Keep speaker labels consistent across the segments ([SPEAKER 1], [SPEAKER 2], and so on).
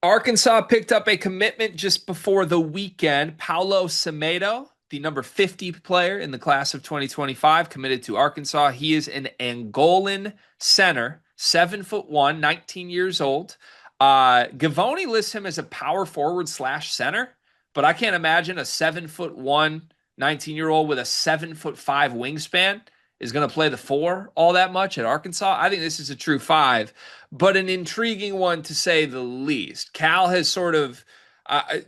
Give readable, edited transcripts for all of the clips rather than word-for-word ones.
[SPEAKER 1] Arkansas picked up a commitment just before the weekend. Paulo Semedo, the number 50 player in the class of 2025, committed to Arkansas. He is an Angolan center, 7'1", 19 years old. Gavoni lists him as a power forward slash center, but I can't imagine a 7'1", 19-year-old with a 7'5" wingspan is going to play the four all that much at Arkansas. I think this is a true five, but an intriguing one to say the least. Cal has sort of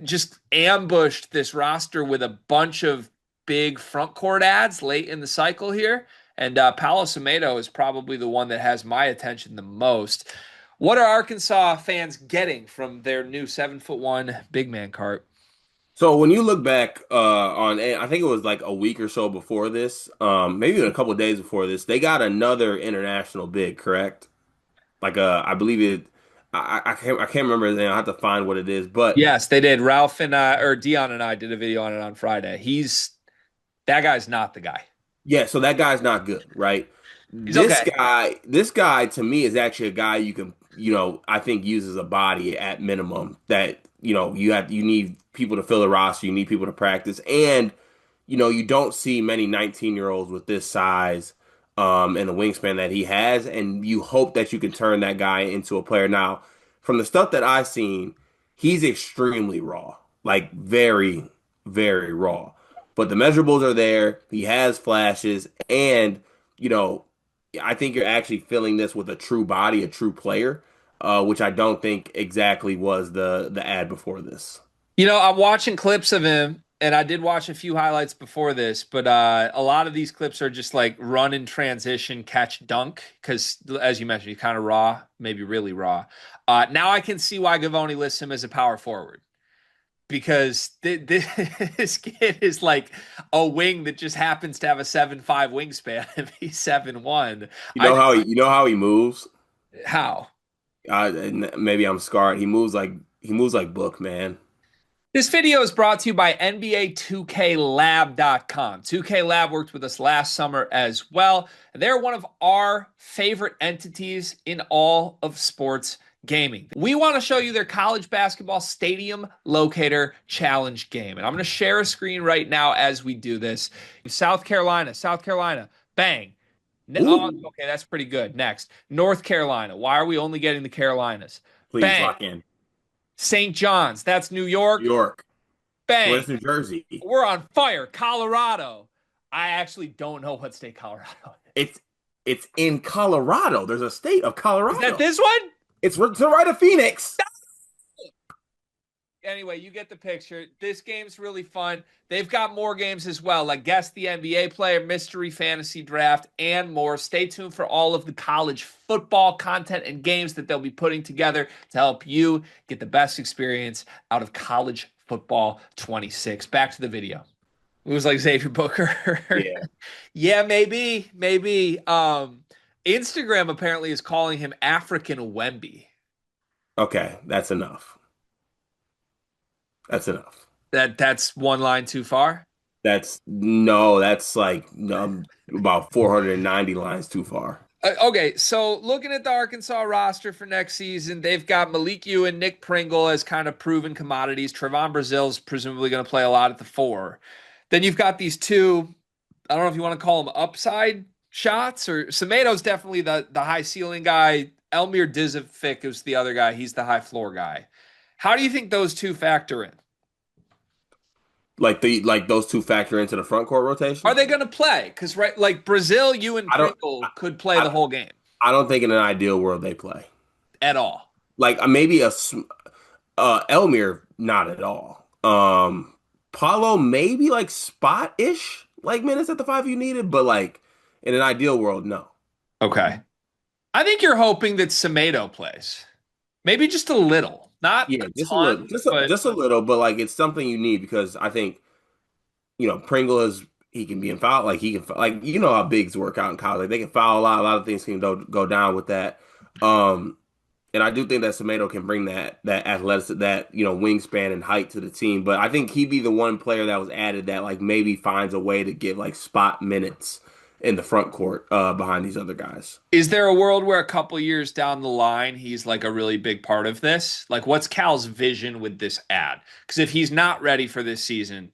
[SPEAKER 1] just ambushed this roster with a bunch of big front court ads late in the cycle here. And Paulo Semedo is probably the one that has my attention the most. What are Arkansas fans getting from their new 7'1" big man cart?
[SPEAKER 2] So when you look back I think it was like a week or so before this, maybe even a couple of days before this, they got another international bid, correct? Like I believe it. I can't remember his name. I have to find what it is, but
[SPEAKER 1] Yes, they did. Ralph and or Dion and I did a video on it on Friday. That guy's not the guy.
[SPEAKER 2] yeah. So that guy's not good, right?
[SPEAKER 1] He's
[SPEAKER 2] This
[SPEAKER 1] okay.
[SPEAKER 2] guy, this guy to me is actually a guy you can, I think uses a body at minimum that you need people to fill the roster, you need people to practice, and you don't see many 19-year-olds with this size and the wingspan that he has, and you hope that you can turn that guy into a player. Now, from the stuff that I've seen, he's extremely raw, like very, very raw. But the measurables are there. He has flashes, and you know, I think you're actually filling this with a true body, a true player, which I don't think exactly was the ad before this.
[SPEAKER 1] I'm watching clips of him, and I did watch a few highlights before this, but a lot of these clips are just like run in transition, catch dunk, because as you mentioned, he's kind of raw, maybe really raw. Now I can see why Gavoni lists him as a power forward because this kid is like a wing that just happens to have a 7'5" wingspan if he's 7'1".
[SPEAKER 2] You
[SPEAKER 1] I
[SPEAKER 2] know
[SPEAKER 1] just
[SPEAKER 2] how he moves?
[SPEAKER 1] how
[SPEAKER 2] And maybe I'm scarred. He moves like Book, man.
[SPEAKER 1] This video is brought to you by NBA 2KLab.com. 2K Lab worked with us last summer as well. And they're one of our favorite entities in all of sports gaming. We want to show you their college basketball stadium locator challenge game. And I'm going to share a screen right now as we do this. South Carolina, bang. Oh,
[SPEAKER 2] Ooh,
[SPEAKER 1] okay, that's pretty good. Next, North Carolina. Why are we only getting the Carolinas?
[SPEAKER 2] please
[SPEAKER 1] Bang.
[SPEAKER 2] lock in.
[SPEAKER 1] St. John's, that's New
[SPEAKER 2] New
[SPEAKER 1] York.
[SPEAKER 2] York.
[SPEAKER 1] Bang.
[SPEAKER 2] Where's New Jersey?
[SPEAKER 1] We're on fire. Colorado. I actually don't know what state Colorado is.
[SPEAKER 2] It's it's in Colorado. There's a state of
[SPEAKER 1] Is that
[SPEAKER 2] Colorado.
[SPEAKER 1] this one?
[SPEAKER 2] It's to the right of Phoenix.
[SPEAKER 1] Anyway, you get the picture. This game's really fun. They've got more games as well, like Guess the NBA Player, Mystery Fantasy Draft, and more. Stay tuned for all of the college football content and games that they'll be putting together to help you get the best experience out of college football 26. Back to the video. It was like Xavier Booker.
[SPEAKER 2] Yeah.
[SPEAKER 1] Yeah, maybe. Instagram apparently is calling him African Wemby.
[SPEAKER 2] Okay, that's enough. That's enough.
[SPEAKER 1] That's one line too far.
[SPEAKER 2] That's no, that's like about 490 lines too far.
[SPEAKER 1] Okay, so looking at the Arkansas roster for next season, they've got Malik Ewan, Nick Pringle as kind of proven commodities. Trevon Brazil's presumably going to play a lot at the four. Then you've got these two, I don't know if you want to call them upside shots, or Semedo's definitely the high ceiling guy. Elmir Dizovic is the other guy. He's the high floor guy. How do you think those two factor in?
[SPEAKER 2] Like those two factor into the front court
[SPEAKER 1] Are
[SPEAKER 2] rotation.
[SPEAKER 1] they going to play? Because right, like Brazil, you and
[SPEAKER 2] I don't
[SPEAKER 1] Pringle could play the
[SPEAKER 2] I,
[SPEAKER 1] whole game
[SPEAKER 2] I don't think in an ideal world they play.
[SPEAKER 1] at all.
[SPEAKER 2] Like maybe Elmir, not at all. Paulo maybe like spot-ish like minutes at the five you needed, but like in an ideal world, no.
[SPEAKER 1] Okay. I think you're hoping that Semedo plays. Maybe just a little, not
[SPEAKER 2] Yeah,
[SPEAKER 1] a
[SPEAKER 2] just a little,
[SPEAKER 1] ton, but
[SPEAKER 2] just a little, but like it's something you need because I think Pringle is he can be in foul like he can like how bigs work out in college. Like, they can foul a lot of things can go down with that. Um, and I do think that Semedo can bring that athletic that wingspan and height to the team. But I think he'd be the one player that was added that like maybe finds a way to give like spot minutes in the front court behind these other guys.
[SPEAKER 1] Is there a world where a couple years down the line he's like a really big part of this? Like, what's Cal's vision with this ad? Because if he's not ready for this season,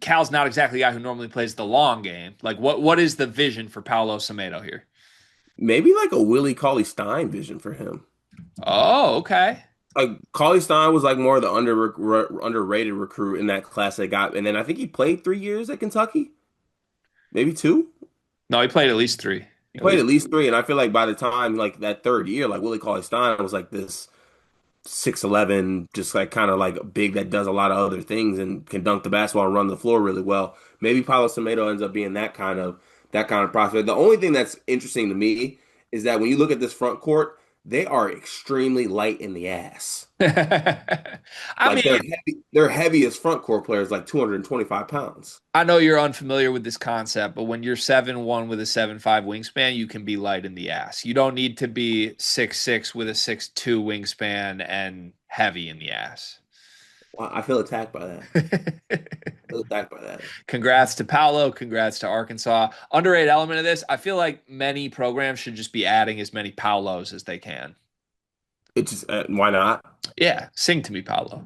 [SPEAKER 1] Cal's not exactly the guy who normally plays the long game. Like, what is the vision for Paulo Semedo here?
[SPEAKER 2] Maybe like a Willie Cauley Stein vision for him.
[SPEAKER 1] Oh, okay.
[SPEAKER 2] Like Cauley Stein was like more of the underrated recruit in that class they got, and then I think he played 3 years at Kentucky, maybe two.
[SPEAKER 1] No, he played at least three.
[SPEAKER 2] He
[SPEAKER 1] At
[SPEAKER 2] played
[SPEAKER 1] least.
[SPEAKER 2] at least three, and I feel like by the time like that third year, like Willie Cauley Stein was like this 6'11", just like kind of like big that does a lot of other things and can dunk the basketball and run the floor really well. Maybe Paulo Semedo ends up being that kind of prospect. The only thing that's interesting to me is that when you look at this front court, they are extremely light in the ass.
[SPEAKER 1] I
[SPEAKER 2] Like
[SPEAKER 1] mean,
[SPEAKER 2] their heaviest front court players like 225 pounds.
[SPEAKER 1] I know you're unfamiliar with this concept, but when you're 7'1" with a 7'5" wingspan, you can be light in the ass. You don't need to be 6'6" with a 6'2" wingspan and heavy in the ass.
[SPEAKER 2] Wow, I feel attacked by that. I feel attacked by that.
[SPEAKER 1] Congrats to Paolo. Congrats to Arkansas. Underrated element of this, I feel like many programs should just be adding as many Paolos as they can.
[SPEAKER 2] It's just why not?
[SPEAKER 1] Yeah, sing to me, Paolo.